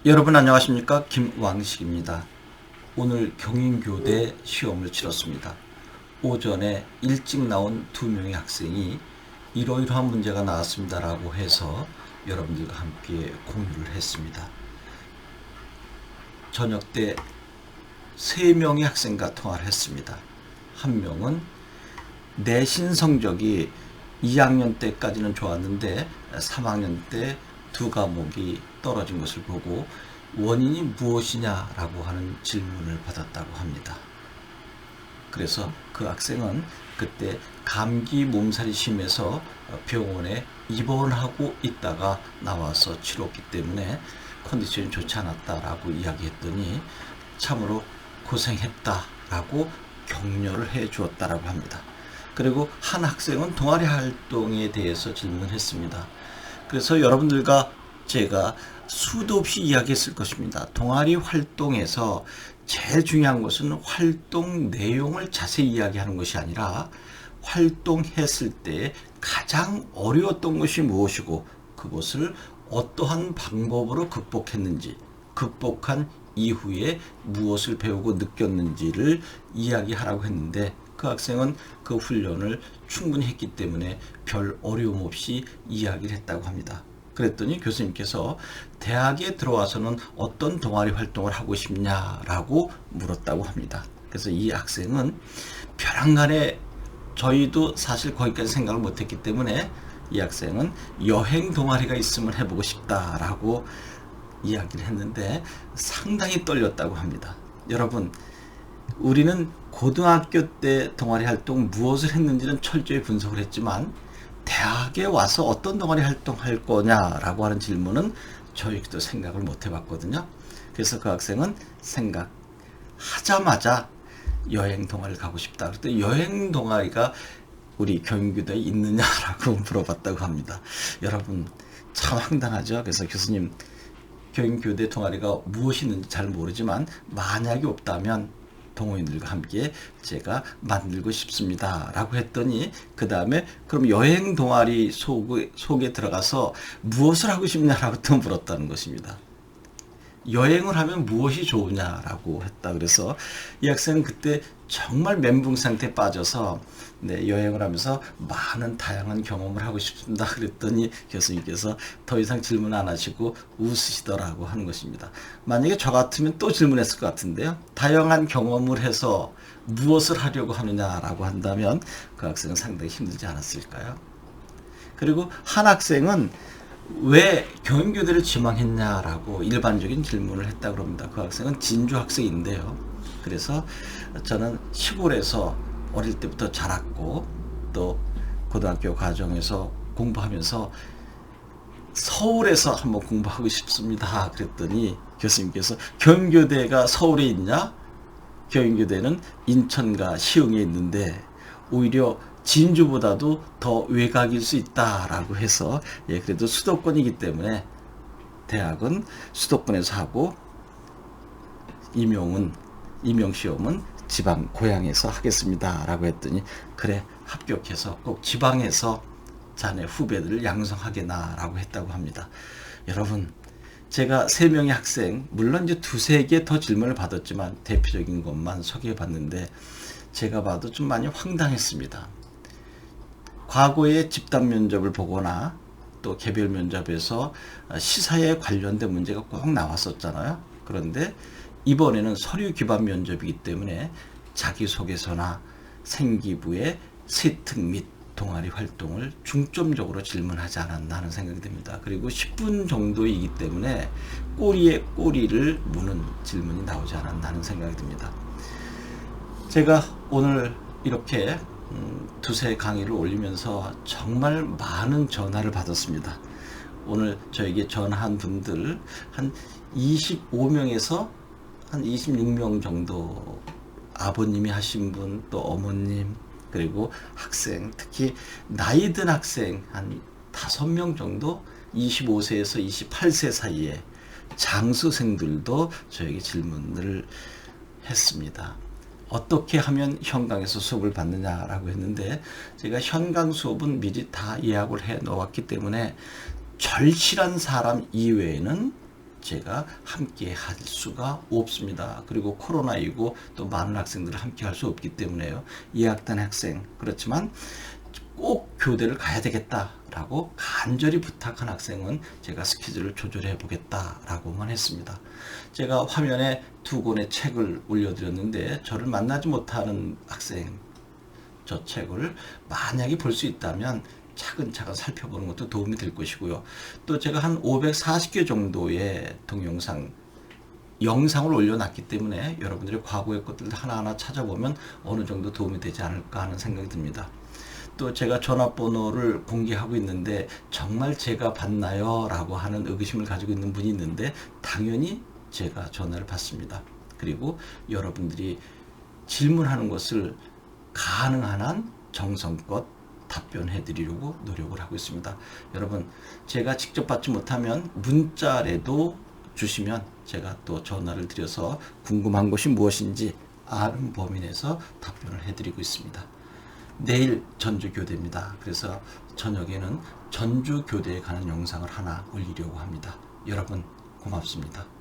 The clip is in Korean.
여러분 안녕하십니까? 김왕식입니다. 오늘 경인교대 시험을 치렀습니다. 오전에 일찍 나온 2명의 학생이 이러이러한 문제가 나왔습니다라고 해서 여러분들과 함께 공유를 했습니다. 저녁 때 3명의 학생과 통화를 했습니다. 한 명은 내신 성적이 2학년 때까지는 좋았는데 3학년 때 2과목이 떨어진 것을 보고 원인이 무엇이냐라고 하는 질문을 받았다고 합니다. 그래서 그 학생은 그때 감기 몸살이 심해서 병원에 입원하고 있다가 나와서 치렀기 때문에 컨디션이 좋지 않았다라고 이야기했더니 참으로 고생했다라고 격려를 해 주었다라고 합니다. 그리고 한 학생은 동아리 활동에 대해서 질문했습니다. 그래서 여러분들과 제가 수도 없이 이야기했을 것입니다. 동아리 활동에서 제일 중요한 것은 활동 내용을 자세히 이야기하는 것이 아니라 활동했을 때 가장 어려웠던 것이 무엇이고 그것을 어떠한 방법으로 극복했는지, 극복한 이후에 무엇을 배우고 느꼈는지를 이야기하라고 했는데 그 학생은 그 훈련을 충분히 했기 때문에 별 어려움 없이 이야기를 했다고 합니다. 그랬더니 교수님께서 대학에 들어와서는 어떤 동아리 활동을 하고 싶냐라고 물었다고 합니다. 그래서 이 학생은 벼랑간에 저희도 사실 거기까지 생각을 못했기 때문에 이 학생은 여행 동아리가 있으면 해보고 싶다라고 이야기를 했는데 상당히 떨렸다고 합니다. 여러분, 우리는 고등학교 때 동아리 활동 무엇을 했는지는 철저히 분석을 했지만 대학에 와서 어떤 동아리 활동할 거냐라고 하는 질문은 저희도 생각을 못 해봤거든요. 그래서 그 학생은 생각하자마자 여행 동아리를 가고 싶다. 그때 여행 동아리가 우리 경인교대에 있느냐라고 물어봤다고 합니다. 여러분 참 황당하죠. 그래서 교수님 경인교대 동아리가 무엇이 있는지 잘 모르지만 만약에 없다면 동호인들과 함께 제가 만들고 싶습니다 라고 했더니 그 다음에 그럼 여행 동아리 속에 들어가서 무엇을 하고 싶냐라고 또 물었다는 것입니다. 여행을 하면 무엇이 좋으냐라고 했다. 그래서 이 학생은 그때 정말 멘붕 상태에 빠져서 여행을 하면서 많은 다양한 경험을 하고 싶습니다. 그랬더니 교수님께서 더 이상 질문 안 하시고 웃으시더라고 하는 것입니다. 만약에 저 같으면 또 질문했을 것 같은데요. 다양한 경험을 해서 무엇을 하려고 하느냐라고 한다면 그 학생은 상당히 힘들지 않았을까요? 그리고 한 학생은 왜 경인교대를 지망했냐라고 일반적인 질문을 했다고 합니다. 그 학생은 진주 학생인데요. 그래서 저는 시골에서 어릴 때부터 자랐고 또 고등학교 과정에서 공부하면서 서울에서 한번 공부하고 싶습니다. 그랬더니 교수님께서 경인교대가 서울에 있냐? 경인교대는 인천과 시흥에 있는데 오히려 진주보다도 더 외곽일 수 있다라고 해서 그래도 수도권이기 때문에 대학은 수도권에서 하고 임용 시험은 지방 고향에서 하겠습니다라고 했더니 그래 합격해서 꼭 지방에서 자네 후배들을 양성하게나라고 했다고 합니다. 여러분 제가 3명의 학생 물론 이제 2-3개 더 질문을 받았지만 대표적인 것만 소개해 봤는데 제가 봐도 좀 많이 황당했습니다. 과거에 집단 면접을 보거나 또 개별 면접에서 시사에 관련된 문제가 꼭 나왔었잖아요. 그런데 이번에는 서류 기반 면접이기 때문에 자기소개서나 생기부의 세특 및 동아리 활동을 중점적으로 질문하지 않았나 하는 생각이 듭니다. 그리고 10분 정도이기 때문에 꼬리에 꼬리를 무는 질문이 나오지 않았나 하는 생각이 듭니다. 제가 오늘 이렇게 2-3 강의를 올리면서 정말 많은 전화를 받았습니다. 오늘 저에게 전화한 분들 한 25명에서 한 26명 정도 아버님이 하신 분, 또 어머님, 그리고 학생, 특히 나이 든 학생 한 5명 정도 25세에서 28세 사이에 장수생들도 저에게 질문을 했습니다. 어떻게 하면 현강에서 수업을 받느냐라고 했는데 제가 현강 수업은 미리 다 예약을 해 놓았기 때문에 절실한 사람 이외에는 제가 함께 할 수가 없습니다. 그리고 코로나이고 또 많은 학생들을 함께 할 수 없기 때문에요. 예약된 학생, 그렇지만 꼭 교대를 가야 되겠다라고 간절히 부탁한 학생은 제가 스케줄을 조절해 보겠다라고만 했습니다. 제가 화면에 2권의 책을 올려드렸는데 저를 만나지 못하는 학생, 저 책을 만약에 볼 수 있다면 차근차근 살펴보는 것도 도움이 될 것이고요. 또 제가 한 540개 정도의 영상을 올려놨기 때문에 여러분들이 과거의 것들을 하나하나 찾아보면 어느 정도 도움이 되지 않을까 하는 생각이 듭니다. 또 제가 전화번호를 공개하고 있는데 정말 제가 받나요? 라고 하는 의구심을 가지고 있는 분이 있는데 당연히 제가 전화를 받습니다. 그리고 여러분들이 질문하는 것을 가능한 한 정성껏 답변해 드리려고 노력을 하고 있습니다. 여러분, 제가 직접 받지 못하면 문자라도 주시면 제가 또 전화를 드려서 궁금한 것이 무엇인지 아는 범위 내에서 답변을 해드리고 있습니다. 내일 전주교대입니다. 그래서 저녁에는 전주교대에 관한 영상을 하나 올리려고 합니다. 여러분 고맙습니다.